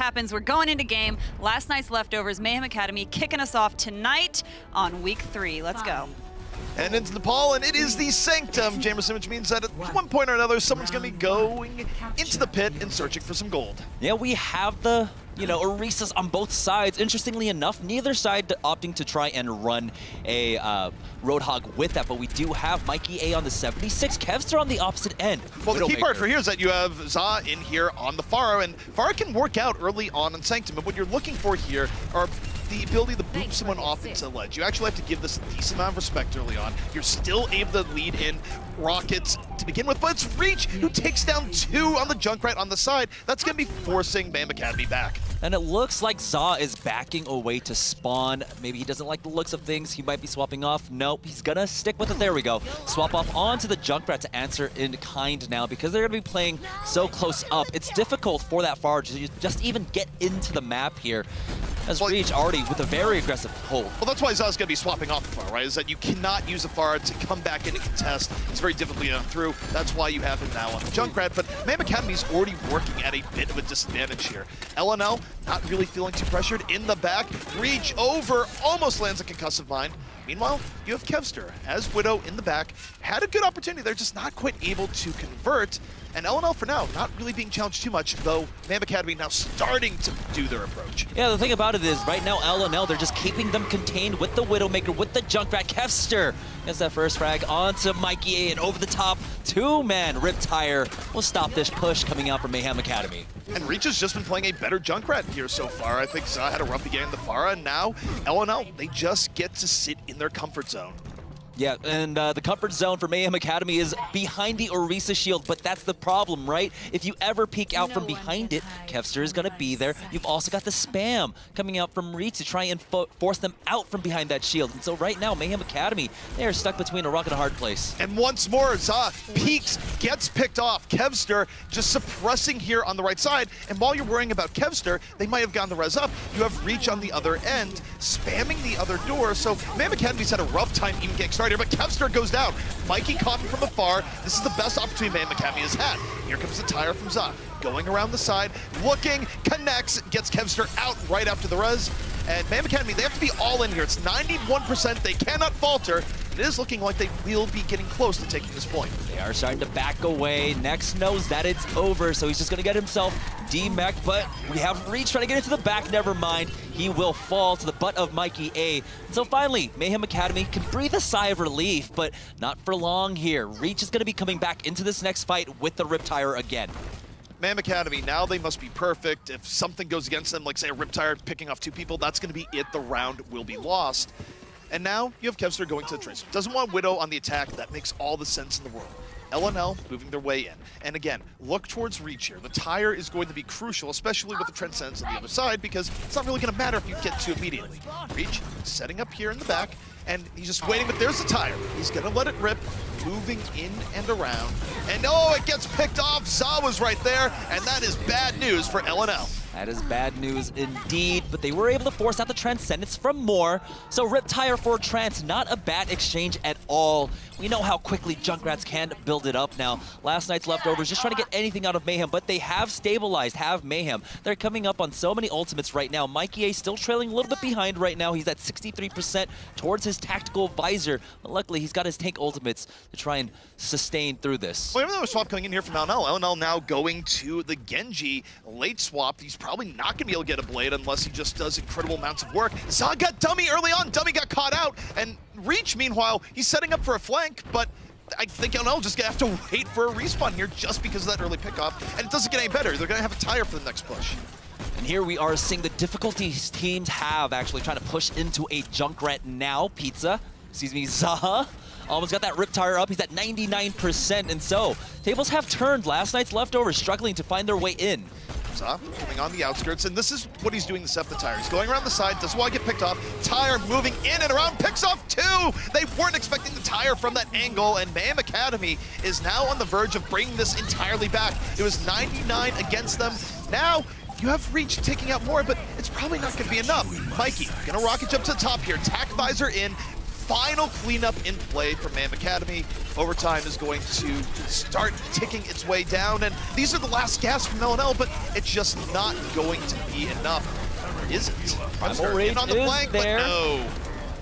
happens. We're going into game. Last night's leftovers, Mayhem Academy kicking us off tonight on week 3. Let's go. And into Nepal, and it is the Sanctum, Jamerson, which means that at one point or another, someone's going to be going into the pit and searching for some gold. Yeah, we have the, Orisas on both sides. Interestingly enough, neither side opting to try and run a Roadhog with that, but we do have Mikey A on the 76, Kevster on the opposite end. Well, the key part for here is that you have Za in here on the Pharah, and Pharah can work out early on Sanctum, and what you're looking for here are the ability to boop someone off into the ledge. You actually have to give this a decent amount of respect early on. You're still able to lead in rockets to begin with, but it's Reach who takes down 2 on the Junkrat on the side. That's going to be forcing Mayhem Academy back. And it looks like Za is backing away to spawn. Maybe he doesn't like the looks of things. He might be swapping off. Nope, he's gonna stick with it. There we go. Swap off onto the Junkrat to answer in kind now because they're gonna be playing so close up. It's difficult for that Pharah to just even get into the map here. As Reach already with a very aggressive hold. Well, that's why Za's going to be swapping off the Pharah, right? Is that you cannot use a Pharah to come back in and contest. It's very difficult to get through. That's why you have him now on the Junkrat. But Mayhem Academy's already working at a bit of a disadvantage here. LNL not really feeling too pressured in the back. Reach over, almost lands a concussive mine. Meanwhile, you have Kevster as Widow in the back. Had a good opportunity. They're just not quite able to convert. And LNL for now, not really being challenged too much, though Mayhem Academy now starting to do their approach. Yeah, the thing about it is, right now, LNL, they're just keeping them contained with the Widowmaker, with the Junkrat. Kevster gets that first frag onto Mikey A, and over the top, 2-man Riptire will stop this push coming out from Mayhem Academy. And Reach has just been playing a better Junkrat here so far. I think Za had a rough beginning in the Pharah, and now LNL, they just get to sit in their comfort zone. Yeah, and the comfort zone for Mayhem Academy is behind the Orisa shield, but that's the problem, right? If you ever peek out from behind it, Kevster is going to be there. You've also got the spam coming out from Reach to try and force them out from behind that shield. And so right now, Mayhem Academy, they are stuck between a rock and a hard place. And once more, Za peeks, gets picked off. Kevster just suppressing here on the right side. And while you're worrying about Kevster, they might have gotten the res up. You have Reach on the other end, spamming the other door. So Mayhem Academy's had a rough time even getting started. But Kevster goes down. Mikey caught him from afar. This is the best opportunity Mayhem Academy has had. Here comes the tire from Za. Going around the side, looking, connects, gets Kevster out right after the res. And Mayhem Academy, they have to be all in here. It's 91%. They cannot falter. It is looking like they will be getting close to taking this point. They are starting to back away. Next knows that it's over, so he's just going to get himself demeched, but we have Reach trying to get into the back. Never mind. He will fall to the butt of Mikey A. And so finally, Mayhem Academy can breathe a sigh of relief, but not for long here. Reach is going to be coming back into this next fight with the Riptire again. Mayhem Academy, now they must be perfect. If something goes against them, like say a Riptire picking off 2 people, that's going to be it. The round will be lost. And now you have Kevster going to the Theresa. Doesn't want Widow on the attack. That makes all the sense in the world. LNL moving their way in. And again, look towards Reach here. The tire is going to be crucial, especially with the Transcendence on the other side, because it's not really going to matter if you get to immediately. Reach setting up here in the back, and he's just waiting, but there's the tire. He's going to let it rip, moving in and around. And oh, it gets picked off. Za was right there, and that is bad news for LNL. That is bad news indeed, but they were able to force out the Transcendence from more. So Riptire for Trance, not a bad exchange at all. We know how quickly Junkrats can build it up now. Last night's leftovers just trying to get anything out of Mayhem, but they have stabilized, have Mayhem. They're coming up on so many ultimates right now. Mikey A still trailing a little bit behind right now. He's at 63% towards his tactical visor, but luckily he's got his tank ultimates to try and sustain through this. Well, even though a swap coming in here from LNL now going to the Genji late swap. He's probably not going to be able to get a blade unless he just does incredible amounts of work. Za got Dummy early on. Dummy got caught out. And Reach, meanwhile, he's setting up for a flank, but I think LNL just going to have to wait for a respawn here just because of that early pickoff. And it doesn't get any better. They're going to have a tire for the next push. And here we are seeing the difficulties teams have actually trying to push into a Junkrat now. Za almost got that Riptire up. He's at 99%. And so, tables have turned. Last night's leftovers struggling to find their way in. Za coming on the outskirts, and this is what he's doing to set the tire. He's going around the side, doesn't want to get picked off. Tire moving in and around, picks off 2! They weren't expecting the tire from that angle, and Mayhem Academy is now on the verge of bringing this entirely back. It was 99 against them. Now, you have Reach taking out more, but it's probably not going to be enough. Mikey, gonna rocket jump to the top here. Tack visor in. final cleanup in play for Mayhem Academy. Overtime is going to start ticking its way down, and these are the last gasps from LNL, but it's just not going to be enough, is it? Primal Rage on the is flank, there. But no.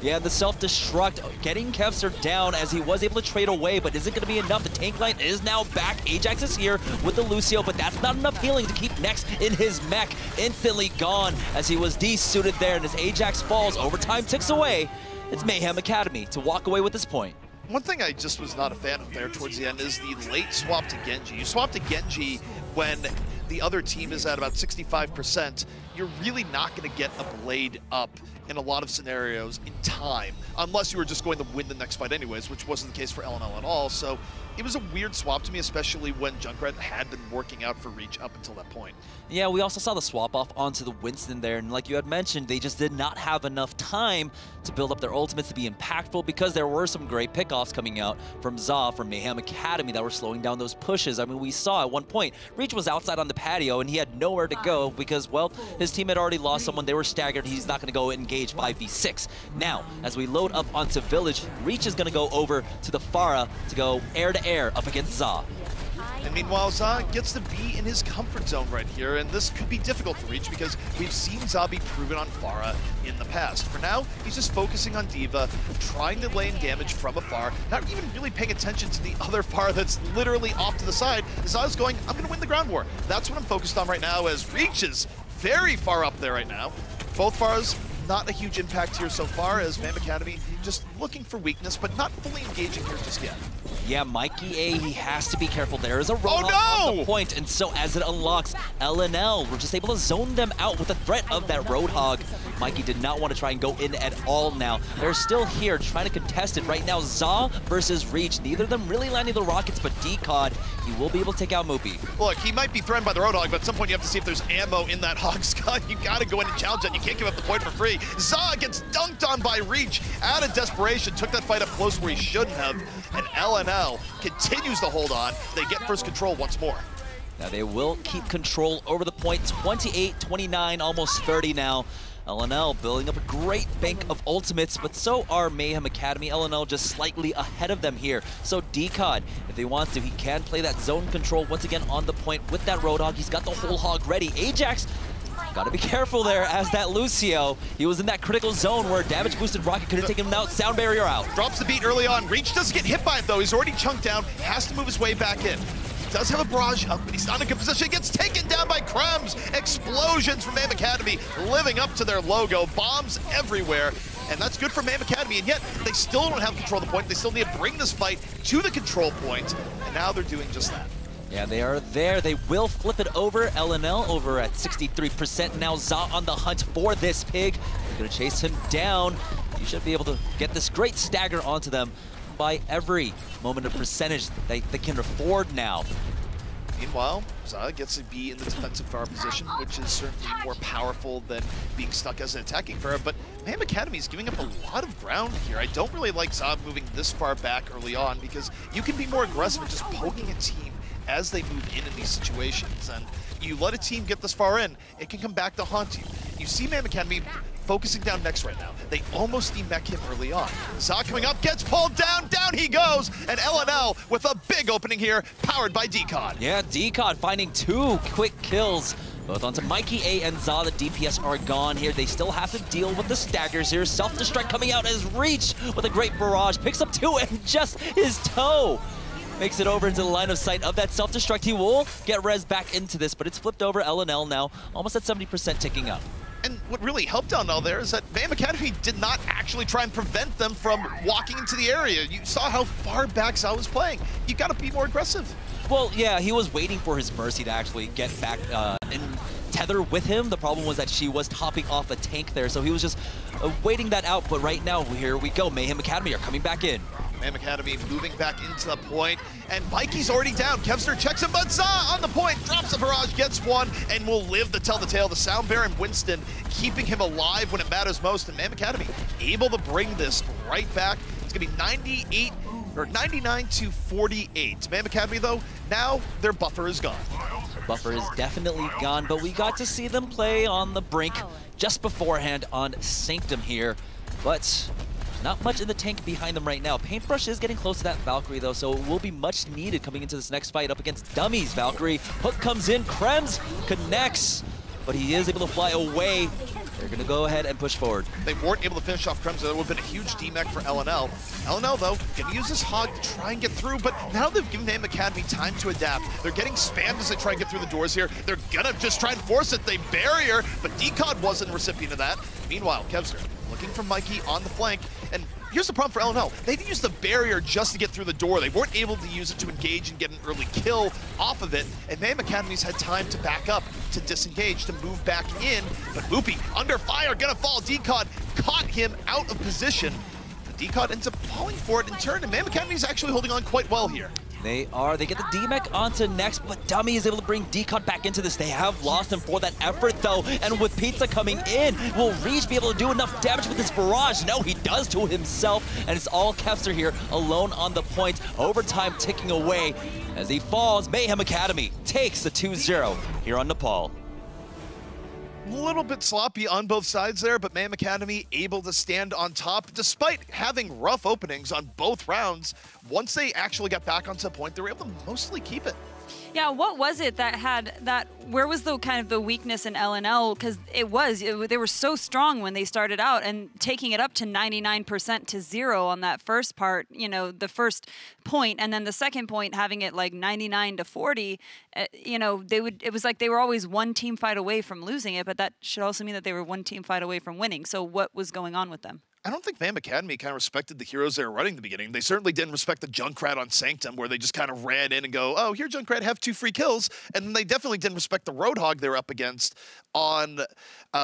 Yeah, the self-destruct, getting Kevster down as he was able to trade away, but isn't going to be enough. The tank line is now back. Ajax is here with the Lucio, but that's not enough healing to keep Nex in his mech. Instantly gone as he was desuited there, and as Ajax falls, overtime ticks away. It's Mayhem Academy to walk away with this point. One thing I just was not a fan of there towards the end is the late swap to Genji. You swap to Genji when the other team is at about 65%. You're really not going to get a blade up in a lot of scenarios in time, unless you were just going to win the next fight anyways, which wasn't the case for LNL at all. So it was a weird swap to me, especially when Junkrat had been working out for Reach up until that point. Yeah, we also saw the swap off onto the Winston there, and like you had mentioned, they just did not have enough time to build up their ultimates to be impactful, because there were some great pickoffs coming out from Za, from Mayhem Academy, that were slowing down those pushes. I mean, we saw at one point, Reach was outside on the patio, and he had nowhere to go because, well, his team had already lost someone. They were staggered. He's not going to go engage 5v6. Now, as we load up onto Village, Reach is going to go over to the Pharah to go air-to-air up against Za. And meanwhile, Za gets to be in his comfort zone right here, and this could be difficult for Reach because we've seen Za be proven on Pharah in the past. For now, he's just focusing on D.Va, trying to lane damage from afar, not even really paying attention to the other Pharah that's literally off to the side. Za's going, I'm going to win the ground war. That's what I'm focused on right now, as Reach is very far up there right now. Both Pharahs, not a huge impact here so far, as Mayhem Academy just looking for weakness, but not fully engaging here just yet. Yeah, Mikey A, he has to be careful. There is a Roadhog on the point, and so as it unlocks, LNL, we're just able to zone them out with the threat of that Roadhog. Mikey did not want to try and go in at all now. They're still here trying to contest it right now. Za versus Reach, neither of them really landing the rockets, but Decod, he will be able to take out Moopy. Look, he might be threatened by the Roadhog, but at some point you have to see if there's ammo in that Hog's gun. You gotta go in and challenge that. You can't give up the point for free. Za gets dunked on by Reach out of desperation, took that fight up close where he shouldn't have, and LNL continues to hold on. They get first control once more. Now they will keep control over the point, 28, 29, almost 30 now. LNL building up a great bank of ultimates, but so are Mayhem Academy. LNL just slightly ahead of them here. So Decod, if he wants to, he can play that zone control once again on the point with that Roadhog. He's got the whole hog ready. Ajax, gotta be careful there, as that Lucio, he was in that critical zone where damage boosted rocket could have taken him out. Sound barrier out. Drops the beat early on. Reach doesn't get hit by it though. He's already chunked down, has to move his way back in. Does have a barrage up, but he's not in a good position. He gets taken down by Krems. Explosions from Mayhem Academy, living up to their logo. Bombs everywhere, and that's good for Mayhem Academy, and yet they still don't have control of the point. They still need to bring this fight to the control point, and now they're doing just that. Yeah, they are there. They will flip it over. LNL over at 63%. Now Za on the hunt for this pig. They're going to chase him down. You should be able to get this great stagger onto them by every moment of percentage they can afford now. Meanwhile, Za gets to be in the defensive Pharah position, which is certainly more powerful than being stuck as an attacking Pharah, but Mayhem Academy is giving up a lot of ground here. I don't really like Za moving this far back early on, because you can be more aggressive at just poking a team as they move in these situations, and you let a team get this far in, it can come back to haunt you. You see Mayhem Academy focusing down Nex right now. They almost demech him early on. Za coming up, gets pulled down, down he goes, and LNL with a big opening here, powered by Decod. Yeah, Decod finding 2 quick kills, both onto Mikey A and Za. The DPS are gone here. They still have to deal with the staggers here. Self-destruct coming out as Reach with a great barrage, picks up 2 and just his toe. Makes it over into the line of sight of that self-destruct. He will get res back into this, but it's flipped over. LNL now almost at 70% ticking up. And what really helped out all there is that Mayhem Academy did not actually try and prevent them from walking into the area. You saw how far back Za was playing. You gotta be more aggressive. Well, yeah, he was waiting for his Mercy to actually get back and tether with him. The problem was that she was topping off a tank there, so he was just waiting that out. But right now, here we go. Mayhem Academy are coming back in. Mayhem Academy moving back into the point, and Mikey's already down. Kevster checks him, but Za on the point, drops a barrage, gets 1, and will live to tell the tale. The Sound Bear and Winston keeping him alive when it matters most, and Mayhem Academy able to bring this right back. It's gonna be 99 to 48. Mayhem Academy though, now their buffer is gone. Buffer is definitely gone, but we got to see them play on the brink just beforehand on Sanctum here. But Not much in the tank behind them right now. Paintbrush is getting close to that Valkyrie though, so it will be much needed coming into this next fight up against Dummies. Valkyrie, hook comes in, Krems connects, but he is able to fly away. They're going to go ahead and push forward. They weren't able to finish off Krems. There would have been a huge DMAC for LNL. LNL, though, going to use this hog to try and get through, but now they've given Mayhem Academy time to adapt. They're getting spammed as they try and get through the doors here. They're going to just try and force it. They barrier, but Decod wasn't a recipient of that. Meanwhile, Kevster looking for Mikey on the flank, and here's the problem for LNL. They didn't use the barrier just to get through the door. They weren't able to use it to engage and get an early kill off of it, and Mayhem Academy's had time to back up, to disengage, to move back in, but Loopy, under fire, gonna fall. Decod caught him out of position. The Decod ends up falling for it in turn, and Mayhem Academy's actually holding on quite well here. They get the DMAC onto next, but Dummy is able to bring Decod back into this. They have lost him for that effort though, and with Pizza coming in, will Reach be able to do enough damage with this barrage? No, he does to himself, and it's all Kevster here, alone on the point. Overtime ticking away. As he falls, Mayhem Academy takes the 2-0 here on Nepal. A little bit sloppy on both sides there, but Mayhem Academy able to stand on top despite having rough openings on both rounds. Once they actually got back onto the point, they were able to mostly keep it. Yeah, what was it that had that, where was the kind of the weakness in LNL? Because they were so strong when they started out, and taking it up to 99% to 0 on that first part, you know, the first point, and then the second point having it like 99 to 40, you know, it was like they were always one team fight away from losing it, but that should also mean that they were one team fight away from winning. So what was going on with them? I don't think Mayhem Academy kind of respected the heroes they were running in the beginning. They certainly didn't respect the Junkrat on Sanctum, where they just kind of ran in and go, oh, here, Junkrat, have 2 free kills. And then they definitely didn't respect the Roadhog they were up against on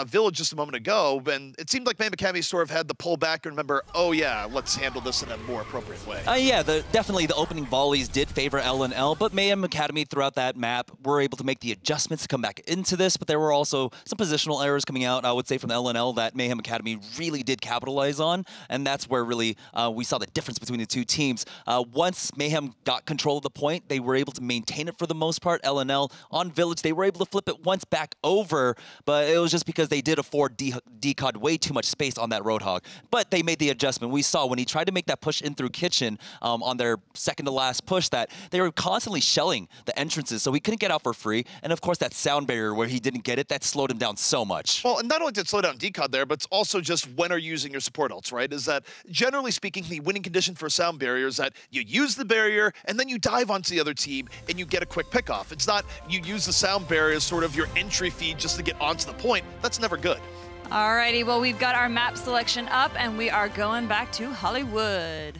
Village just a moment ago. And it seemed like Mayhem Academy sort of had the pull back and remember, oh, yeah, let's handle this in a more appropriate way. Yeah, definitely the opening volleys did favor LNL, but Mayhem Academy throughout that map were able to make the adjustments to come back into this, but there were also some positional errors coming out, I would say, from LNL that Mayhem Academy really did capitalize on, and that's where really we saw the difference between the two teams. Once Mayhem got control of the point, they were able to maintain it for the most part. LNL on Village, they were able to flip it once back over, but it was just because they did afford Decod way too much space on that Roadhog. But they made the adjustment. We saw when he tried to make that push in through Kitchen on their second to last push that they were constantly shelling the entrances, so he couldn't get out for free. And of course that sound barrier where he didn't get it, that slowed him down so much. Well, and not only did it slow down Decod there, but it's also just when are you using your support ults, right? Is that generally speaking, the winning condition for a sound barrier is that you use the barrier and then you dive onto the other team and you get a quick pickoff. It's not you use the sound barrier as sort of your entry feed just to get onto the point. That's never good. Alrighty, well, we've got our map selection up and we are going back to Hollywood.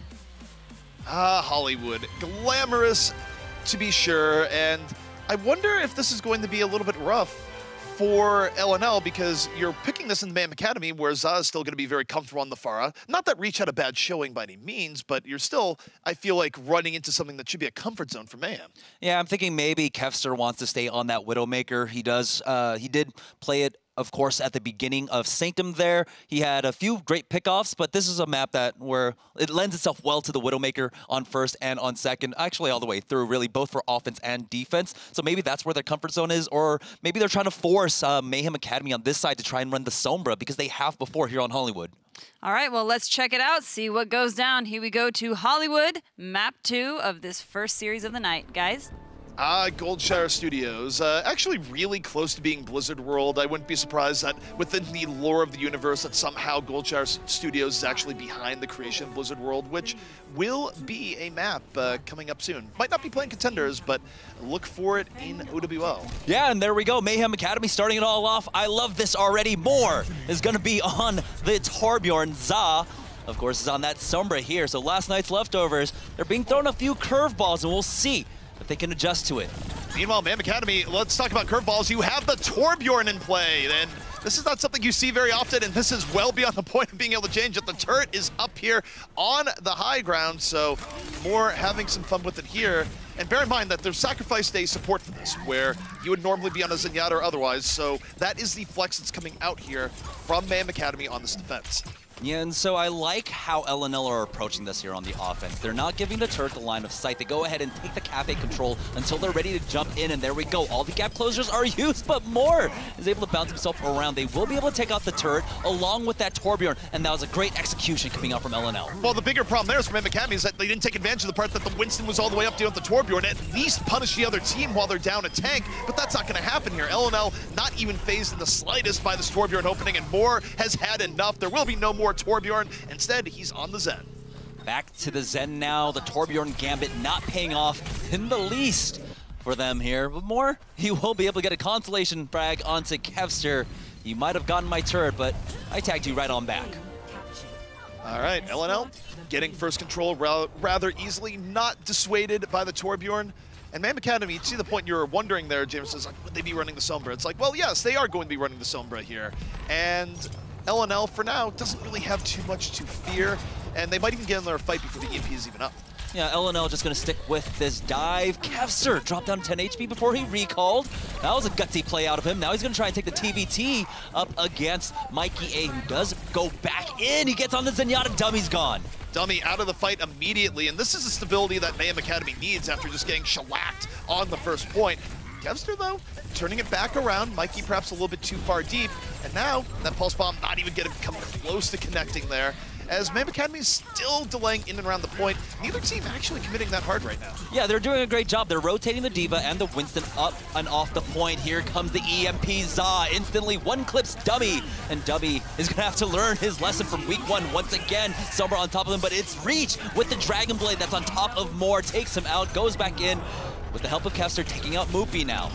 Hollywood. Glamorous, to be sure, and I wonder if this is going to be a little bit rough for LNL, because you're picking this in the Mayhem Academy, where Za is still going to be very comfortable on the Pharah. Not that Reach had a bad showing by any means, but you're still, I feel like, running into something that should be a comfort zone for Mayhem. Yeah, I'm thinking maybe Kevster wants to stay on that Widowmaker. He did play it, of course, at the beginning of Sanctum there. He had a few great pickoffs, but this is a map where it lends itself well to the Widowmaker on first and on second, actually all the way through, really, both for offense and defense. So maybe that's where their comfort zone is, or maybe they're trying to force Mayhem Academy on this side to try and run the Sombra, because they have before here on Hollywood. All right, well, let's check it out, see what goes down. Here we go to Hollywood, map 2 of this first series of the night. Guys? Goldshire Studios, actually really close to being Blizzard World. I wouldn't be surprised that within the lore of the universe that somehow Goldshire Studios is actually behind the creation of Blizzard World, which will be a map coming up soon. Might not be playing Contenders, but look for it in OWO. Yeah, and there we go. Mayhem Academy starting it all off. I love this already. More is going to be on the Torbjorn. Za, of course, is on that Sombra here. So last night's leftovers, they're being thrown a few curveballs, and we'll see if they can adjust to it. Meanwhile, Mayhem Academy, let's talk about curveballs. You have the Torbjorn in play, and this is not something you see very often, and this is well beyond the point of being able to change it. The turret is up here on the high ground, so more having some fun with it here. And bear in mind that there's Sacrifice Day support for this, where you would normally be on a Zenyatta or otherwise, so that is the flex that's coming out here from Mayhem Academy on this defense. Yeah, and so I like how LNL are approaching this here on the offense. They're not giving the turret the line of sight. They go ahead and take the cafe control until they're ready to jump in, and there we go. All the gap closures are used, but Moore is able to bounce himself around. They will be able to take out the turret along with that Torbjorn, and that was a great execution coming out from LNL. Well, the bigger problem there is for Mayhem Academy is that they didn't take advantage of the part that the Winston was all the way up dealing with the Torbjorn, at least punish the other team while they're down a tank, but that's not going to happen here. LNL not even phased in the slightest by this Torbjorn opening, and Moore has had enough. There will be no more Torbjorn. Instead, he's on the Zen. Back to the Zen now. The Torbjorn Gambit not paying off in the least for them here. But more, he will be able to get a consolation frag onto Kevster. You might have gotten my turret, but I tagged you right on back. All right, LNL getting first control rather easily, not dissuaded by the Torbjorn. And Mayhem Academy, you see the point you were wondering there, James, is like, would they be running the Sombra? It's like, well, yes, they are going to be running the Sombra here. And LNL, for now, doesn't really have too much to fear, and they might even get in their fight before the EMP is even up. Yeah, LNL just going to stick with this dive. Kevster dropped down 10 HP before he recalled. That was a gutsy play out of him. Now he's going to try and take the TVT up against Mikey A, who does go back in. He gets on the Zenyatta. Dummy's gone. Dummy out of the fight immediately, and this is the stability that Mayhem Academy needs after just getting shellacked on the first point. Kevster, though, turning it back around. Mikey perhaps a little bit too far deep, and now that Pulse Bomb not even getting come close to connecting there, as Mayhem Academy is still delaying in and around the point. Neither team actually committing that hard right now. Yeah, they're doing a great job. They're rotating the D.Va and the Winston up and off the point. Here comes the EMP Za. Instantly one clips Dummy, and Dummy is gonna have to learn his lesson from week 1 once again. Sombra on top of him, but it's Reach with the Dragon Blade that's on top of Moore, takes him out, goes back in with the help of Kevster, taking out Moopy now.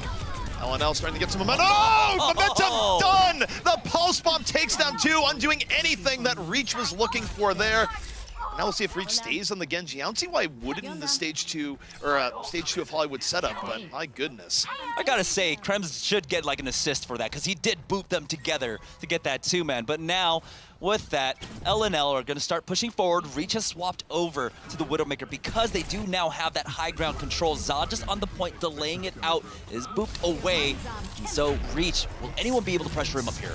LNL starting to get some momentum. Oh! Momentum done! The Pulse Bomb takes down 2, undoing anything that Reach was looking for there. Now we'll see if Reach stays on the Genji. I don't see why he wouldn't in the stage 2 of Hollywood setup, but my goodness. I gotta say, Krems should get like an assist for that, because he did boot them together to get that 2-man. But now, with that, LNL are gonna start pushing forward. Reach has swapped over to the Widowmaker because they do now have that high ground control. Za just on the point, delaying it out, is booped away. And so Reach, will anyone be able to pressure him up here?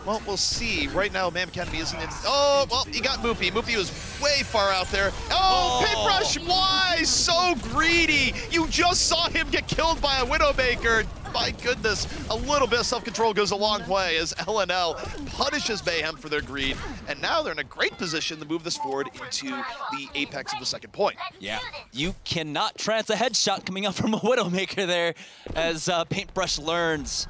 Well, we'll see. Right now, Mayhem Academy isn't in. Oh, well, he got Moopy. Moopy was way far out there. Oh, Paintbrush, why? So greedy. You just saw him get killed by a Widowmaker. My goodness, a little bit of self-control goes a long way as LNL punishes Mayhem for their greed. And now they're in a great position to move this forward into the apex of the second point. Yeah, you cannot trance a headshot coming out from a Widowmaker there as Paintbrush learns.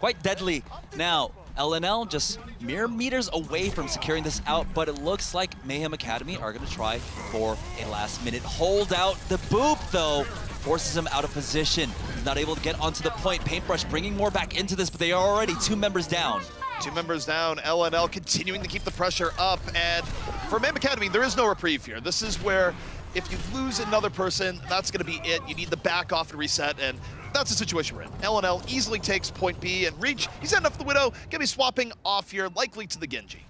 Quite deadly. Now, LNL just mere meters away from securing this out, but it looks like Mayhem Academy are going to try for a last-minute holdout. The boop, though, forces him out of position. He's not able to get onto the point. Paintbrush bringing more back into this, but they are already 2 members down. 2 members down, LNL continuing to keep the pressure up, and for Mayhem Academy, there is no reprieve here. This is where if you lose another person, that's going to be it. You need to back off and reset, and that's the situation we're in. LNL easily takes point B, and Reach, he's ending up the Widow, gonna be swapping off here, likely to the Genji.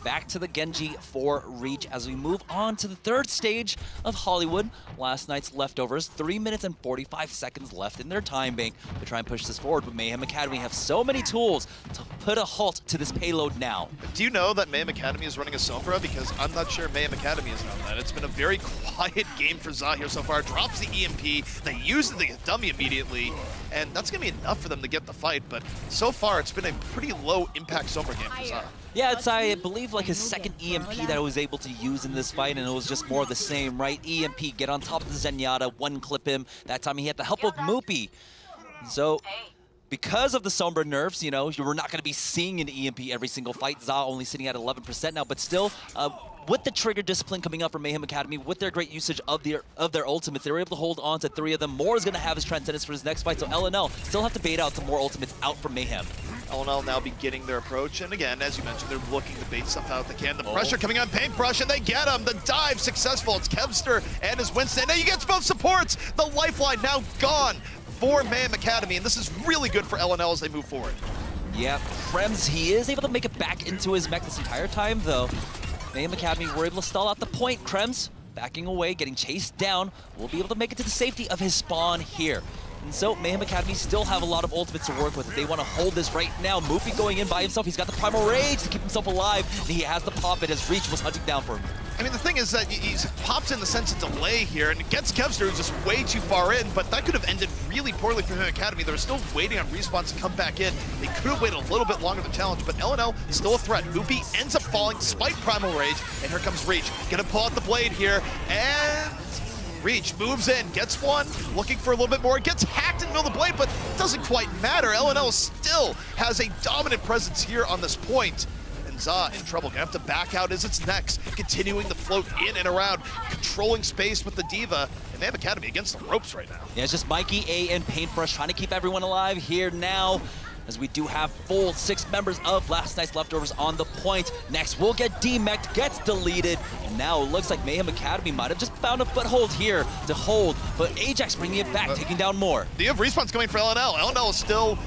Back to the Genji for Reach as we move on to the 3rd stage of Hollywood. Last night's leftovers, 3 minutes and 45 seconds left in their time bank to try and push this forward, but Mayhem Academy have so many tools to put a halt to this payload now. Do you know that Mayhem Academy is running a Sombra? Because I'm not sure Mayhem Academy has known that. It's been a very quiet game for Za here so far. Drops the EMP, they use the dummy immediately, and that's gonna be enough for them to get the fight, but so far it's been a pretty low impact Sombra game for Za. Yeah, it's, I believe, like his 2nd EMP that I was able to use in this fight, and it was just more of the same, right? EMP, get on top of the Zenyatta, 1-clip him. That time he had the help of Moopy. So, because of the Sombra nerfs, you know, we're not going to be seeing an EMP every single fight. Za only sitting at 11% now, but still, with the trigger discipline coming up from Mayhem Academy, with their great usage of their ultimates, they were able to hold on to 3 of them. Moore is going to have his Transcendence for his next fight, so LNL still have to bait out some more ultimates out from Mayhem. LNL now beginning their approach, and again, as you mentioned, they're looking to bait stuff out if they can. The pressure coming on Paintbrush, and they get him. The dive successful. It's Kevster and his Winston. Now you get both supports. The lifeline now gone for Mayhem Academy, and this is really good for LNL as they move forward. Yeah, Krems, he is able to make it back into his mech this entire time, though. Mayhem Academy were able to stall out the point. Krems backing away, getting chased down, will be able to make it to the safety of his spawn here. And so Mayhem Academy still have a lot of ultimates to work with. If they want to hold this right now, Moopy going in by himself. He's got the Primal Rage to keep himself alive. And he has the pop it as Reach was hunting down for him. I mean, the thing is that he's popped in the sense of delay here, and it gets Kevster, who's just way too far in, but that could have ended really poorly for Mayhem Academy. They were still waiting on respawns to come back in. They could have waited a little bit longer to challenge, but LNL is still a threat. Moopy ends up falling despite Primal Rage, and here comes Reach. Gonna pull out the blade here, and Reach moves in, gets one, looking for a little bit more, gets hacked in the middle of the blade, but it doesn't quite matter. LNL still has a dominant presence here on this point. Za in trouble, gonna have to back out as it's next, continuing the float in and around, controlling space with the Diva, and Mayhem Academy against the ropes right now. Yeah, it's just Mikey, A, and Paintbrush trying to keep everyone alive here now, as we do have full 6 members of last night's leftovers on the point. Next, we'll get D-Mech, gets deleted, and now it looks like Mayhem Academy might have just found a foothold here to hold, but Ajax bringing it back, taking down more. Do you have respawns coming for LNL? LNL is still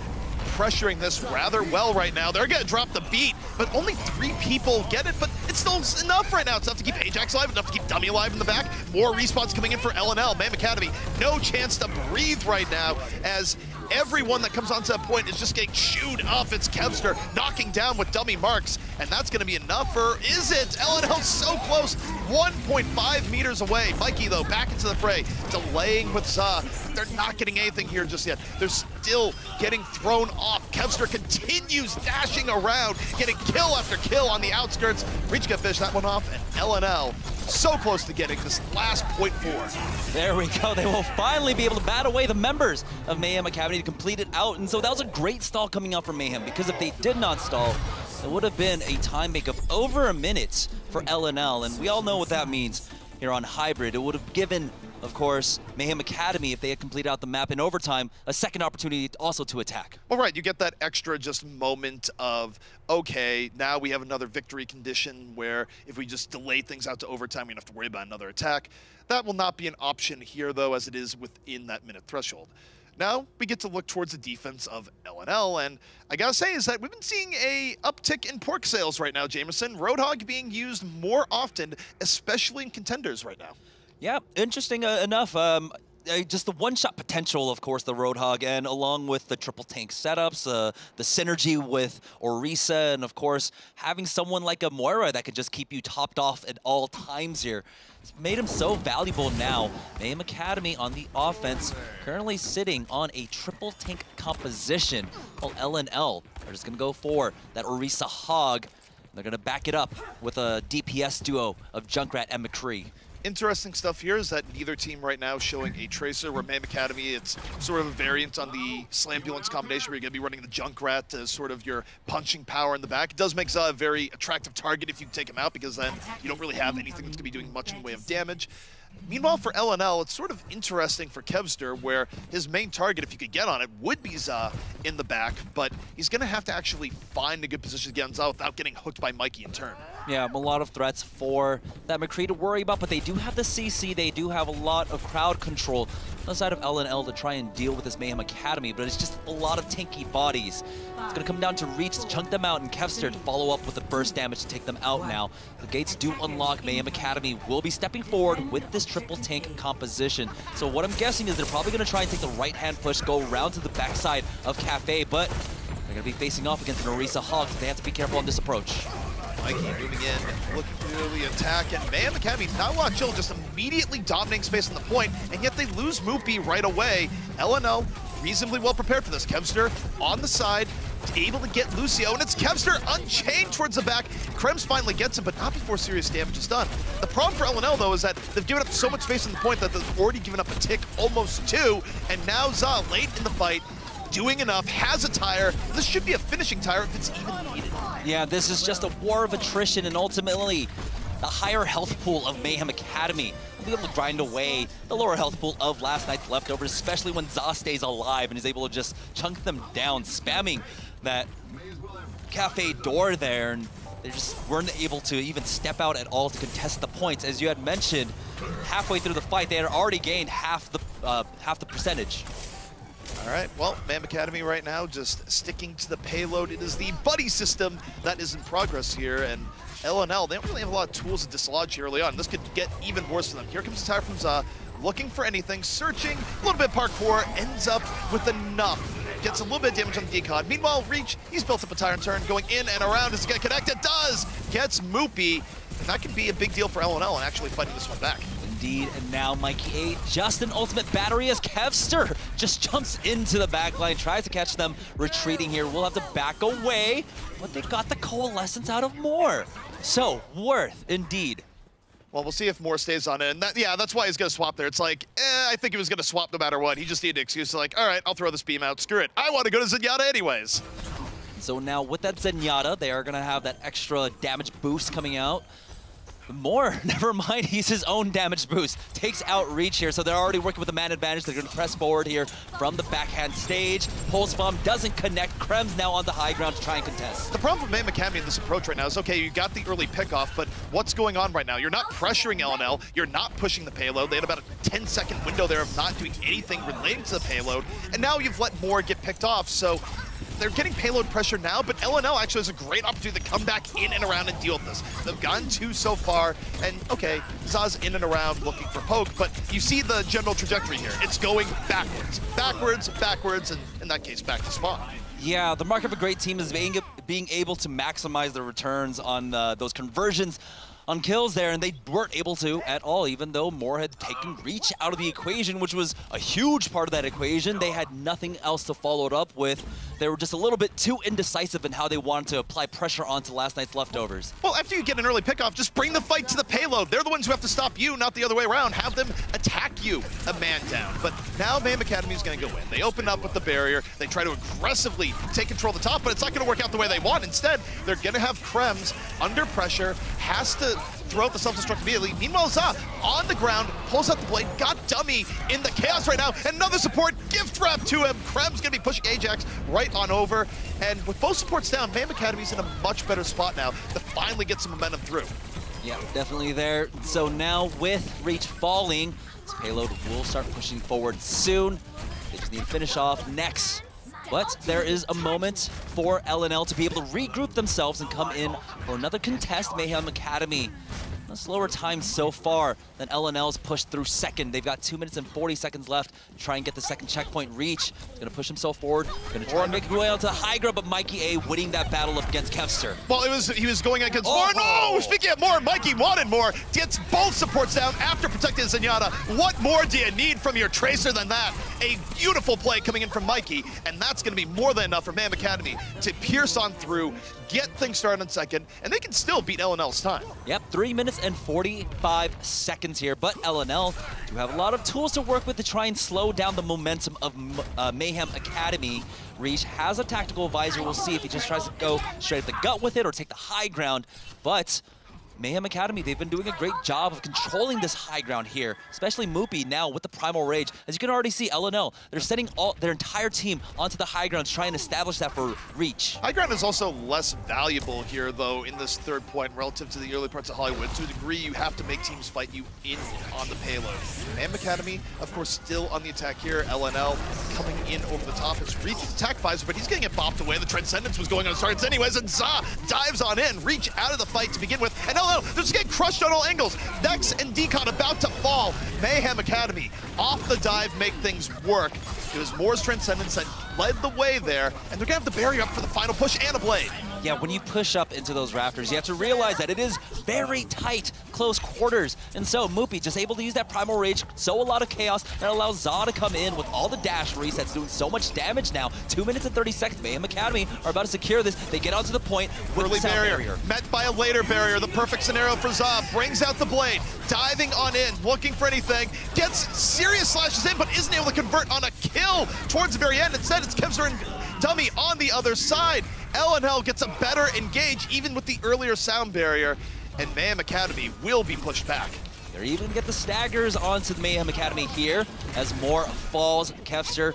pressuring this rather well right now. They're gonna drop the beat, but only 3 people get it, but it's still enough right now. It's enough to keep Ajax alive, enough to keep Dummy alive in the back. More respawns coming in for LNL. Mayhem Academy, no chance to breathe right now, as everyone that comes onto that point is just getting chewed up. It's Kevster knocking down with dummy marks, and that's gonna be enough, or is it? LNL so close, 1.5 meters away. Mikey, though, back into the fray, delaying with Za. They're not getting anything here just yet. They're still getting thrown off. Kevster continues dashing around, getting kill after kill on the outskirts. Reach gonna fish that one off, and LNL so close to getting this last .4. There we go. They will finally be able to bat away the members of Mayhem Academy to complete it out. And so that was a great stall coming out from Mayhem, because if they did not stall, it would have been a time make of over a minute for LNL. And we all know what that means here on Hybrid. It would have given, of course, Mayhem Academy, if they had completed out the map in overtime, a second opportunity also to attack. Well, right, you get that extra just moment of, okay, now we have another victory condition where if we just delay things out to overtime, we don't have to worry about another attack. That will not be an option here, though, as it is within that minute threshold. Now, we get to look towards the defense of LNL, and I gotta say is that we've been seeing a uptick in pork sales right now, Jamerson. Roadhog being used more often, especially in Contenders right now. Yeah, interesting enough. Just the one-shot potential, of course, the Roadhog, and along with the triple tank setups, the synergy with Orisa, and of course, having someone like a Moira that could just keep you topped off at all times here. It's made him so valuable now. Mayhem Academy on the offense, currently sitting on a triple tank composition, while LNL are just gonna go for that Orisa Hog. They're gonna back it up with a DPS duo of Junkrat and McCree. Interesting stuff here is that neither team right now is showing a Tracer, where Mayhem Academy, it's sort of a variant on the Slambulance combination where you're going to be running the Junkrat as sort of your punching power in the back. It does make Za a very attractive target if you take him out, because then you don't really have anything that's going to be doing much in the way of damage. Meanwhile, for LNL, it's sort of interesting for Kevster, where his main target, if you could get on it, would be Za in the back, but he's going to have to actually find a good position to get on Za without getting hooked by Mikey in turn. Yeah, a lot of threats for that McCree to worry about, but they do have the CC, they do have a lot of crowd control on the side of LNL to try and deal with this Mayhem Academy, but it's just a lot of tanky bodies. It's going to come down to Reach to chunk them out, and Kevster to follow up with the burst damage to take them out now. The gates do unlock. Mayhem Academy will be stepping forward with this triple tank composition. So what I'm guessing is they're probably going to try and take the right-hand push, go around to the backside of Cafe, but they're going to be facing off against an Orisa Hog, so they have to be careful on this approach. Mikey moving in, looking through the attack, and Mayhem Academy not a lot chill, just immediately dominating space on the point, and yet they lose Moopy right away. LNL reasonably well prepared for this. Kevster on the side, able to get Lucio, and it's Kevster unchained towards the back. Krems finally gets him, but not before serious damage is done. The problem for LNL, though, is that they've given up so much space on the point that they've already given up a tick, almost 2, and now Za, late in the fight, doing enough, has a tire. This should be a finishing tire if it's even needed. Yeah, this is just a war of attrition, and ultimately, the higher health pool of Mayhem Academy will be able to grind away the lower health pool of last night's leftovers, especially when Za stays alive and is able to just chunk them down, spamming that Cafe door there, and they just weren't able to even step out at all to contest the points. As you had mentioned, halfway through the fight, they had already gained half the percentage. All right, well, Mayhem Academy right now just sticking to the payload. It is the buddy system that is in progress here, and LNL, they don't really have a lot of tools to dislodge here early on. This could get even worse for them. Here comes the tire from Za, looking for anything, searching, a little bit of parkour, ends up with enough. Gets a little bit of damage on the decon. Meanwhile, Reach, he's built up a tire and turn, going in and around. Is it going to connect? It does! Gets Moopy. And that can be a big deal for LNL and actually fighting this one back. Indeed, and now Mikey A, just an ultimate battery as Kevster just jumps into the backline, tries to catch them retreating here. We'll have to back away, but they got the coalescence out of Moore. So, worth, indeed. Well, we'll see if Moore stays on it, and that's why he's going to swap there. It's like, I think he was going to swap no matter what. He just needed an excuse to like, all right, I'll throw this beam out, screw it. I want to go to Zenyatta anyways. So now with that Zenyatta, they are going to have that extra damage boost coming out. Moore, never mind, he's his own damage boost. Takes out Reach here, so they're already working with the man advantage. They're going to press forward here from the backhand stage. Pulse Bomb doesn't connect. Krem's now on the high ground to try and contest. The problem with Mayhem Academy in this approach right now is, okay, you got the early pickoff, but what's going on right now? You're not pressuring LNL, you're not pushing the payload. They had about a 10-second window there of not doing anything relating to the payload, and now you've let Moore get picked off, so they're getting payload pressure now, but LNL actually has a great opportunity to come back in and around and deal with this. They've gotten 2 so far, and okay, Zaz in and around looking for poke, but you see the general trajectory here. It's going backwards, backwards, backwards, and in that case, back to spawn. Yeah, the mark of a great team is being able to maximize the returns on those conversions on kills there, and they weren't able to at all, even though Moore had taken Reach out of the equation, which was a huge part of that equation. They had nothing else to follow it up with. They were just a little bit too indecisive in how they wanted to apply pressure onto last night's leftovers. Well, after you get an early pickoff, just bring the fight to the payload. They're the ones who have to stop you, not the other way around. Have them attack you a man down. But now Mayhem Academy is going to go in. They open up with the barrier. They try to aggressively take control of the top, but it's not going to work out the way they want. Instead, they're going to have Krems under pressure, has to throw out the self-destruct immediately. Meanwhile, Za on the ground, pulls out the blade, got Dummy in the chaos right now, and another support gift wrap to him. Krem's gonna be pushing Ajax right on over, and with both supports down, Mayhem Academy's in a much better spot now to finally get some momentum through. Yeah, definitely there. So now with Reach falling, this payload will start pushing forward soon. They just need to finish off next. But there is a moment for LNL to be able to regroup themselves and come in for another contest. Mayhem Academy, a slower time so far than LNL's pushed through second. They've got 2 minutes and 40 seconds left to try and get the second checkpoint. Reach is going to push himself forward, going to try and make his way onto the high ground, but Mikey A winning that battle up against Kevster. Well, he was going against Moore. No! Speaking of Moore, Mikey wanted more. Gets both supports down after protecting Zenyatta. What more do you need from your Tracer than that? A beautiful play coming in from Mikey, and that's going to be more than enough for Mayhem Academy to pierce on through, get things started in second, and they can still beat LNL's time. Yep, 3 minutes and 45 seconds here, but LNL do have a lot of tools to work with to try and slow down the momentum of Mayhem Academy. Reach has a tactical advisor. We'll see if he just tries to go straight at the gut with it or take the high ground, but Mayhem Academy, they've been doing a great job of controlling this high ground here, especially Moopy now with the Primal Rage. As you can already see, LNL, they're setting their entire team onto the high ground to try and establish that for Reach. High ground is also less valuable here, though, in this third point relative to the early parts of Hollywood. To a degree, you have to make teams fight you in on the payload. Mayhem Academy, of course, still on the attack here. LNL coming in over the top. It's Reach's attack visor, but he's getting it bopped away. The Transcendence was going on his targets anyways, and Za dives on in. Reach out of the fight to begin with, and they're just getting crushed on all angles. Vex and Decon about to fall. Mayhem Academy off the dive, make things work. It was Moore's Transcendence that led the way there, and they're gonna have the barrier up for the final push and a blade. Yeah, when you push up into those rafters, you have to realize that it is very tight, close quarters. And so Moopy just able to use that Primal Rage, sow a lot of chaos, and allows Za to come in with all the dash resets, doing so much damage now. 2 minutes and 30 seconds. Mayhem Academy are about to secure this. They get onto the point with early the barrier. Met by a later barrier. The perfect scenario for Za. Brings out the blade, diving on in, looking for anything. Gets serious slashes in, but isn't able to convert on a kill towards the very end. Instead, it's Kevster and Dummy on the other side. LNL gets a better engage even with the earlier sound barrier, and Mayhem Academy will be pushed back. They're even gonna get the staggers onto the Mayhem Academy here as Moore falls. Kevster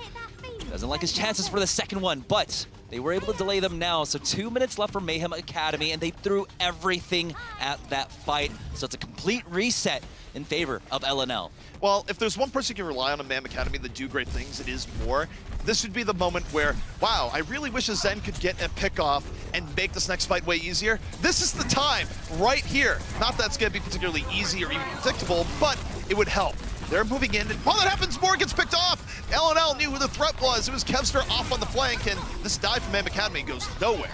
doesn't like his chances for the second one, but they were able to delay them now. So 2 minutes left for Mayhem Academy, and they threw everything at that fight. So it's a complete reset in favor of LNL. Well, if there's one person you can rely on in Mayhem Academy that do great things, it is Moore. This would be the moment where, wow, I really wish a Zen could get a pick-off and make this next fight way easier. This is the time, right here. Not that it's going to be particularly easy or even predictable, but it would help. They're moving in, and while that happens, Moore gets picked off. LNL knew who the threat was. It was Kevster off on the flank, and this dive from Mayhem Academy goes nowhere.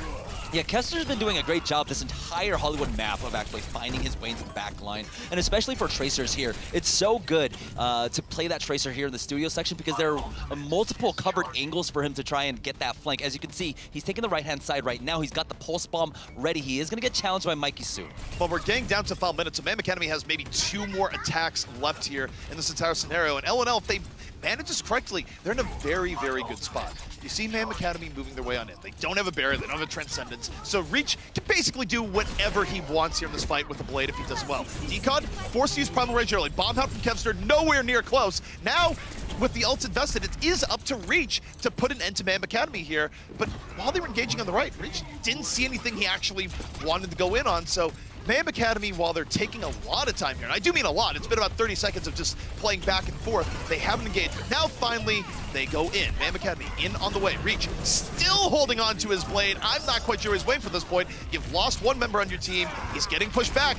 Yeah, Kester's been doing a great job this entire Hollywood map of actually finding his way into the back line, and especially for Tracers here. It's so good to play that Tracer here in the studio section because there are multiple covered angles for him to try and get that flank. As you can see, he's taking the right-hand side right now. He's got the pulse bomb ready. He is going to get challenged by Mikey soon. Well, we're getting down to final minutes, so Mayhem Academy has maybe 2 more attacks left here in this entire scenario, and LNL, if they manage this correctly, they're in a very, very good spot. You see Mayhem Academy moving their way on it. They don't have a barrier, they don't have a Transcendence, so Reach can basically do whatever he wants here in this fight with the Blade if he does well. Decod forced to use Primal Rage early. Bomb out from Kevster, nowhere near close. Now, with the ult invested, it is up to Reach to put an end to Mayhem Academy here, but while they were engaging on the right, Reach didn't see anything he actually wanted to go in on, so Mayhem Academy, while they're taking a lot of time here, and I do mean a lot, it's been about 30 seconds of just playing back and forth, they haven't engaged. But now, finally, they go in. Mayhem Academy in on the way. Reach still holding on to his Blade. I'm not quite sure his way for this point. You've lost one member on your team. He's getting pushed back.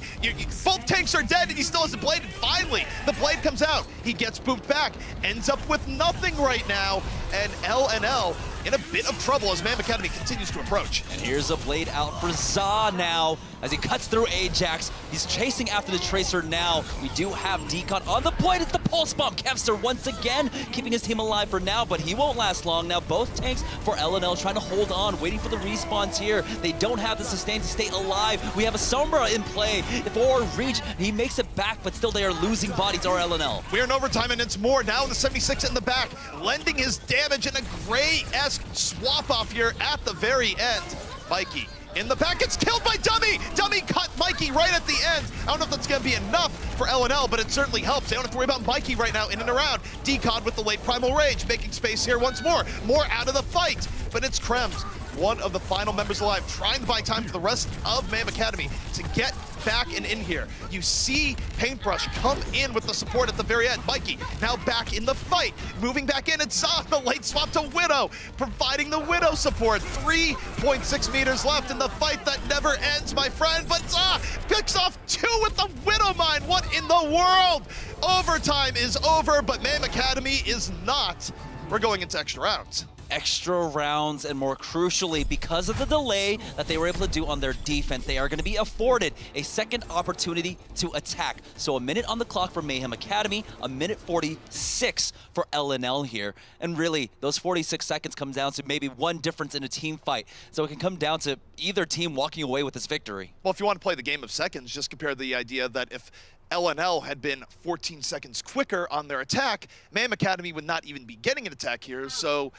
Both tanks are dead, and he still has the Blade. And finally, the Blade comes out. He gets booped back, ends up with nothing right now, and LNL in a bit of trouble as Mayhem Academy continues to approach. And here's a Blade out for Za now as he cuts through Ajax. He's chasing after the Tracer now. We do have Decon on the point. It's the Pulse Bomb. Kevster once again keeping his team alive for now, but he won't last long. Now both tanks for LNL trying to hold on, waiting for the respawns here. They don't have the sustain to stay alive. We have a Sombra in play for Reach. He makes it back, but still they are losing bodies or LNL. We're in overtime, and it's Moore now in the 76 in the back, lending his damage in a Gray-esque swap off here at the very end. Mikey in the back gets killed by Dummy. Dummy cut Mikey right at the end. I don't know if that's going to be enough for LNL, but it certainly helps. They don't have to worry about Mikey right now in and around. Decod with the late Primal Rage, making space here once more. More out of the fight, but it's Krems, one of the final members alive, trying to buy time for the rest of Mayhem Academy to get back and in here. You see Paintbrush come in with the support at the very end. Mikey now back in the fight, moving back in. It's Za, the late swap to Widow, providing the Widow support. 3.6 meters left in the fight that never ends, my friend, but Za picks off 2 with the Widow Mine. What in the world? Overtime is over, but Mayhem Academy is not. We're going into extra rounds. Extra rounds, and more crucially, because of the delay that they were able to do on their defense, they are going to be afforded a second opportunity to attack. So a minute on the clock for Mayhem Academy, a minute 46 for LNL here. And really, those 46 seconds come down to maybe one difference in a team fight. So it can come down to either team walking away with this victory. Well, if you want to play the game of seconds, just compare the idea that if LNL had been 14 seconds quicker on their attack, Mayhem Academy would not even be getting an attack here. So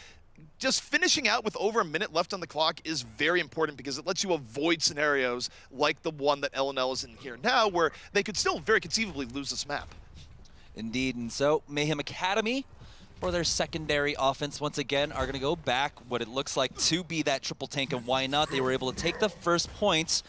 just finishing out with over a minute left on the clock is very important because it lets you avoid scenarios like the one that LNL is in here now, where they could still very conceivably lose this map. Indeed, and so Mayhem Academy, for their secondary offense, once again, are going to go back what it looks like to be that triple tank, and why not? They were able to take the first points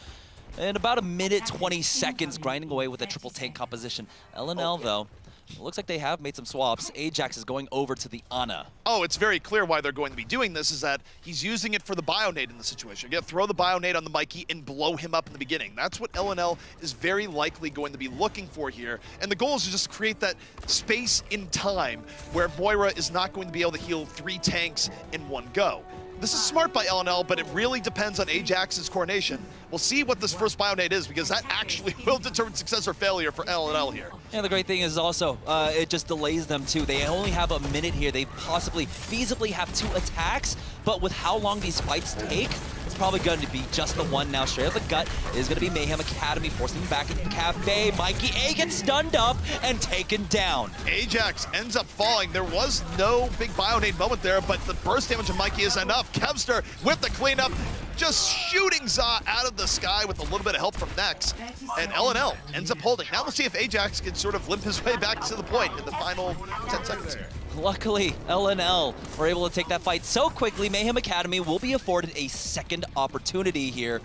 in about a minute 20 seconds, grinding away with a triple tank composition. LNL, though, it looks like they have made some swaps. Ajax is going over to the Ana. Oh, it's very clear why they're going to be doing this, is that he's using it for the Bionade in the situation. You're going to throw the Bionade on the Mikey and blow him up in the beginning. That's what LNL is very likely going to be looking for here. And the goal is to just create that space in time where Moira is not going to be able to heal 3 tanks in one go. This is smart by LNL, but it really depends on Ajax's coordination. We'll see what this first Bionade is, because that actually will determine success or failure for LNL here. And the great thing is also, it just delays them too. They only have a minute here. They possibly, feasibly have 2 attacks, but with how long these fights take, it's probably going to be just the one now. Straight up the gut is going to be Mayhem Academy, forcing them back into the cafe. Mikey A gets stunned up and taken down. Ajax ends up falling. There was no big Bionade moment there, but the burst damage of Mikey is enough. Kevster with the cleanup, just shooting Za out of the sky with a little bit of help from Nex. And LNL ends up holding. Now we'll see if Ajax can sort of limp his way back to the point in the final 10 seconds here. Luckily, LNL were able to take that fight so quickly. Mayhem Academy will be afforded a second opportunity here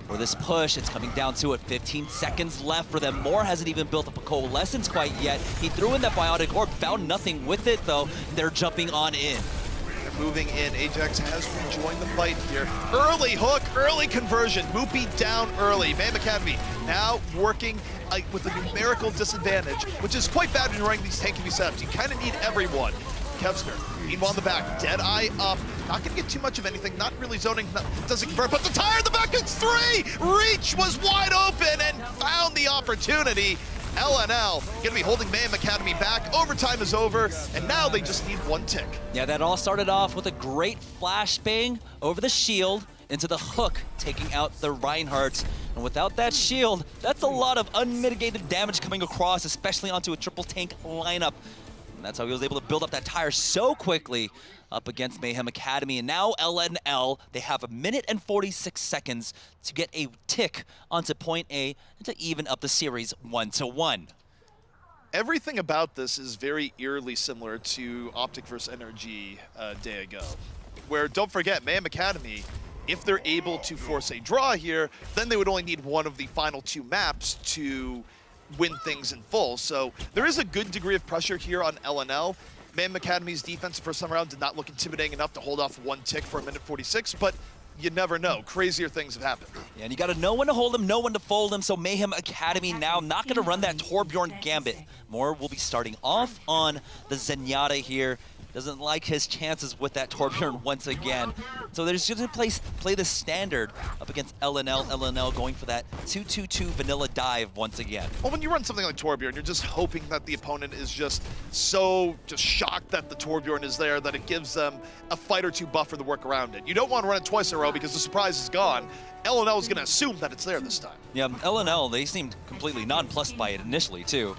for this push. It's coming down to it. 15 seconds left for them. Moore hasn't even built up a coalescence quite yet. He threw in that biotic orb, found nothing with it though. They're jumping on in. moving in. Ajax has rejoined the fight here. Early hook, early conversion. Moopy down early. Mayhem Academy now working with a numerical disadvantage, which is quite bad when you're running these tank heavy setups. You kind of need everyone. Kevster, meanwhile in the back, Deadeye up. Not going to get too much of anything, not really zoning, doesn't convert, but the tire in the back, it's 3! Reach was wide open and found the opportunity. LNL going to be holding Mayhem Academy back. Overtime is over, and now they just need 1 tick. Yeah, that all started off with a great flashbang over the shield into the hook, taking out the Reinhardts. And without that shield, that's a lot of unmitigated damage coming across, especially onto a triple tank lineup. And that's how he was able to build up that tire so quickly up against Mayhem Academy. And now LNL, they have 1 minute and 46 seconds to get a tick onto point A and to even up the series 1-1. Everything about this is very eerily similar to Optic vs. NRG a day ago, where, don't forget, Mayhem Academy, if they're able to force a draw here, then they would only need one of the final 2 maps to win things in full. So there is a good degree of pressure here on LNL. Mayhem Academy's defense the first time around did not look intimidating enough to hold off 1 tick for 1 minute 46, but you never know. Crazier things have happened. Yeah, and you got to know when to hold him, know when to fold him. So Mayhem Academy now not going to run that Torbjorn Gambit. More will be starting off on the Zenyatta here. Doesn't like his chances with that Torbjorn once again. So they're just going to play the standard up against LNL. LNL going for that 2-2-2 vanilla dive once again. Well, when you run something like Torbjorn, you're just hoping that the opponent is just shocked that the Torbjorn is there, that it gives them a fight or 2 buffer to work around it. You don't want to run it twice in a row because the surprise is gone. LNL is going to assume that it's there this time. Yeah, LNL, they seemed completely nonplussed by it initially, too.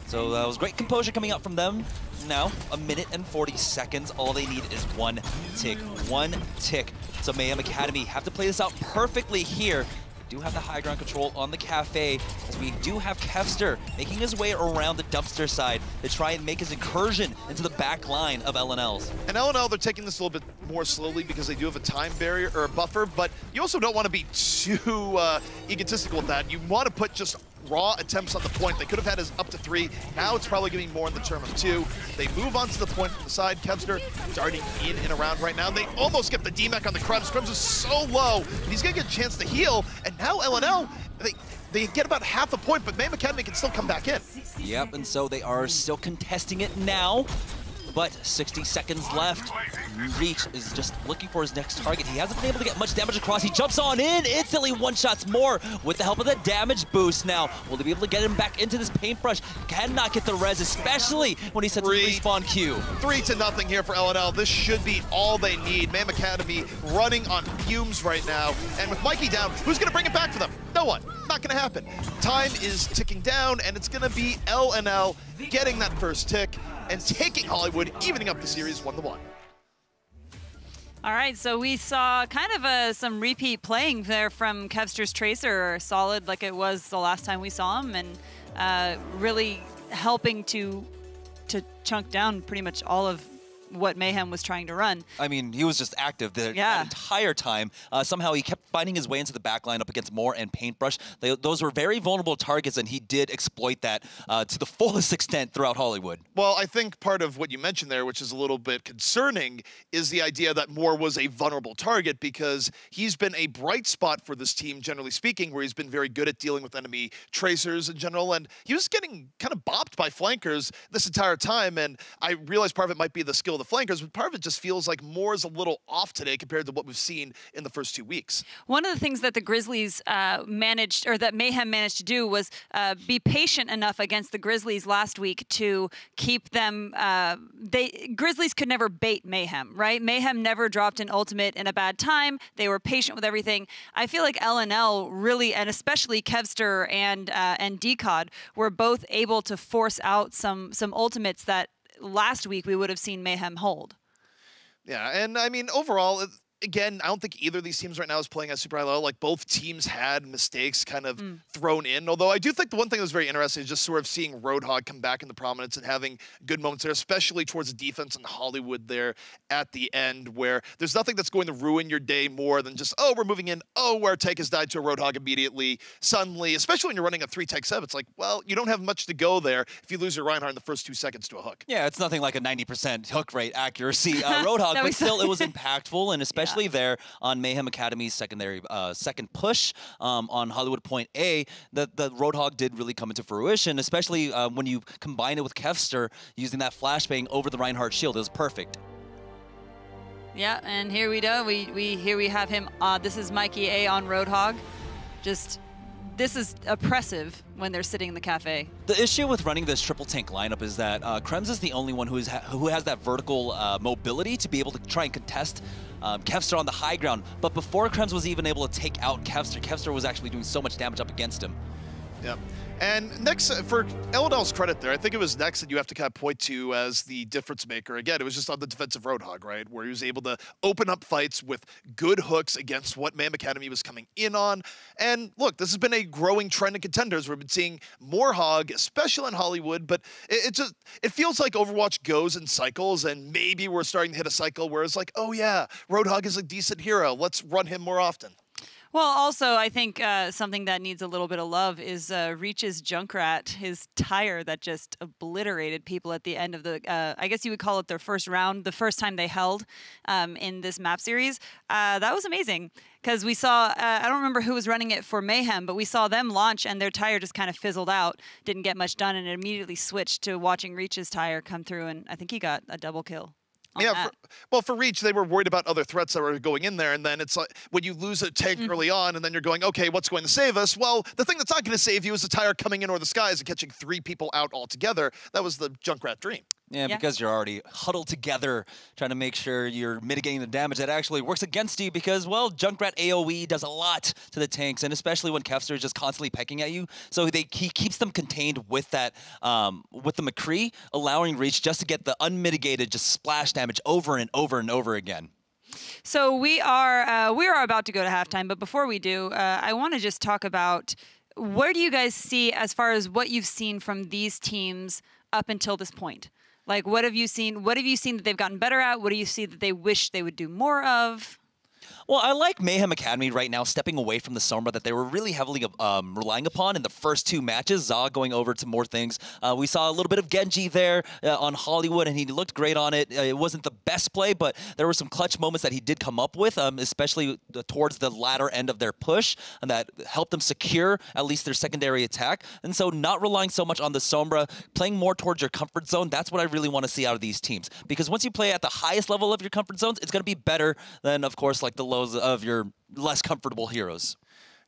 So that was great composure coming out from them. Now, 1 minute and 40 seconds. All they need is 1 tick. 1 tick. So Mayhem Academy have to play this out perfectly here. We do have the high ground control on the cafe, as we do have Kevster making his way around the dumpster side to try and make his incursion into the back line of LNL's. And LNL, they're taking this a little bit more slowly because they do have a time barrier or a buffer, but you also don't want to be too egotistical with that. You want to put just raw attempts on the point. They could have had his up to 3. Now it's probably going to be more in the term of 2. They move on to the point from the side. Kevster darting in and around right now. They almost get the DMAC on the Krebs. Krebs is so low, and he's going to get a chance to heal. And now LNL, they get about half a point, but Mayhem Academy can still come back in. Yep, and so they are still contesting it now. But 60 seconds left. Reach is just looking for his next target. He hasn't been able to get much damage across. He jumps on in, instantly 1-shots more with the help of the damage boost now. Will they be able to get him back into this paintbrush? Cannot get the res, especially when he sets a respawn queue. 3-0 here for LNL. This should be all they need. Mayhem Academy running on fumes right now. And with Mikey down, who's going to bring it back for them? No one. Not going to happen. Time is ticking down, and it's going to be LNL getting that first tick and taking Hollywood, evening up the series 1-1. All right, so we saw kind of some repeat playing there from Kevster's Tracer, solid like it was the last time we saw him, and really helping to chunk down pretty much all of what Mayhem was trying to run. I mean, he was just active that entire time. Somehow he kept finding his way into the back line up against Moore and Paintbrush. Those were very vulnerable targets, and he did exploit that to the fullest extent throughout Hollywood. Well, I think part of what you mentioned there, which is a little bit concerning, is the idea that Moore was a vulnerable target, because he's been a bright spot for this team, generally speaking, where he's been very good at dealing with enemy tracers in general, and he was getting kind of bopped by flankers this entire time, and I realize part of it might be the skill of the flankers, but part of it just feels like Moore is a little off today compared to what we've seen in the first 2 weeks. One of the things that the Grizzlies managed, or that Mayhem managed to do, was be patient enough against the Grizzlies last week to keep them, Grizzlies could never bait Mayhem, right? Mayhem never dropped an ultimate in a bad time. They were patient with everything. I feel like LNL really, and especially Kevster and Decod, were both able to force out some ultimates that last week we would have seen Mayhem hold. Yeah, and I mean, overall, again, I don't think either of these teams right now is playing at super high level. Like, both teams had mistakes kind of thrown in. Although I do think the one thing that was very interesting is just sort of seeing Roadhog come back into prominence and having good moments there, especially towards the defense in Hollywood there at the end, where there's nothing that's going to ruin your day more than just, oh, we're moving in, oh, our tank has died to a Roadhog immediately, suddenly, especially when you're running a 3-tech sub. It's like, well, you don't have much to go there if you lose your Reinhardt in the first 2 seconds to a hook. Yeah, it's nothing like a 90% hook rate accuracy Roadhog, but still it was impactful, and especially there on Mayhem Academy's second push on Hollywood Point A, the Roadhog did really come into fruition, especially when you combine it with Kevster using that flashbang over the Reinhardt shield. It was perfect. Yeah, and here we go. We have him. This is Mikey A on Roadhog. This is oppressive when they're sitting in the cafe. The issue with running this triple tank lineup is that Krems is the only one who has that vertical mobility to be able to try and contest Kevster on the high ground. But before Krems was even able to take out Kevster, Kevster was actually doing so much damage up against him. Yep. And next, for Eldal's credit there, I think it was next that you have to kind of point to as the difference maker. Again, it was just on the defensive Roadhog, right, where he was able to open up fights with good hooks against what Mayhem Academy was coming in on. And look, this has been a growing trend in Contenders. We've been seeing more Hog, especially in Hollywood, but it feels like Overwatch goes in cycles, and maybe we're starting to hit a cycle where it's like, oh yeah, Roadhog is a decent hero. Let's run him more often. Well, also, I think something that needs a little bit of love is Reach's Junkrat, his tire that just obliterated people at the end of the, I guess you would call it their first round, the first time they held in this map series. That was amazing because we saw, I don't remember who was running it for Mayhem, but we saw them launch and their tire just kind of fizzled out, didn't get much done, and it immediately switched to watching Reach's tire come through, and I think he got a double kill. Yeah, for Reach, they were worried about other threats that were going in there, and then it's like when you lose a tank early on, and then you're going, okay, what's going to save us? Well, the thing that's not going to save you is the tire coming in or the skies and catching 3 people out altogether. That was the Junkrat dream. Yeah, because you're already huddled together trying to make sure you're mitigating the damage that actually works against you because, well, Junkrat AoE does a lot to the tanks, and especially when Kevster is just constantly pecking at you. So he keeps them contained with that, with the McCree, allowing Reach just to get the unmitigated just splash damage over and over and over again. So we are about to go to halftime, but before we do, I want to just talk about where do you guys see as far as what you've seen from these teams up until this point? Like, what have you seen? What have you seen that they've gotten better at? What do you see that they wish they would do more of? Well, I like Mayhem Academy right now stepping away from the Sombra that they were really heavily relying upon in the first 2 matches. Za going over to more things. We saw a little bit of Genji there on Hollywood, and he looked great on it. It wasn't the best play, but there were some clutch moments that he did come up with, especially towards the latter end of their push, and that helped them secure at least their secondary attack. And so not relying so much on the Sombra, playing more towards your comfort zone, that's what I really want to see out of these teams. Because once you play at the highest level of your comfort zones, it's going to be better than, of course, like the lows of your less comfortable heroes.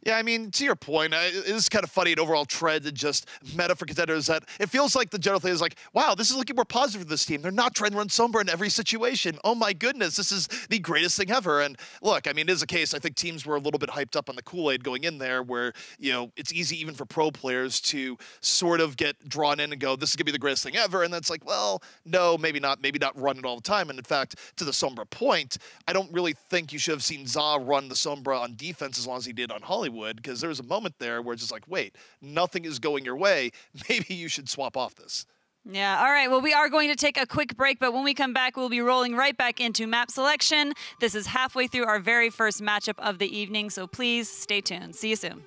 Yeah, I mean, to your point, it is kind of funny an overall trend and just meta for Contenders that it feels like the general thing is like, wow, this is looking more positive for this team. They're not trying to run Sombra in every situation. Oh my goodness, this is the greatest thing ever. And look, I mean, it is a case, I think teams were a little bit hyped up on the Kool-Aid going in there where, you know, it's easy even for pro players to sort of get drawn in and go, this is going to be the greatest thing ever. And then it's like, well, no, maybe not run it all the time. And in fact, to the Sombra point, I don't really think you should have seen Za run the Sombra on defense as long as he did on Hollywood, because there was a moment there where it's just like, wait, nothing is going your way. Maybe you should swap off this. Yeah, all right. Well, we are going to take a quick break, but when we come back, we'll be rolling right back into map selection. This is halfway through our very first matchup of the evening, so please stay tuned. See you soon.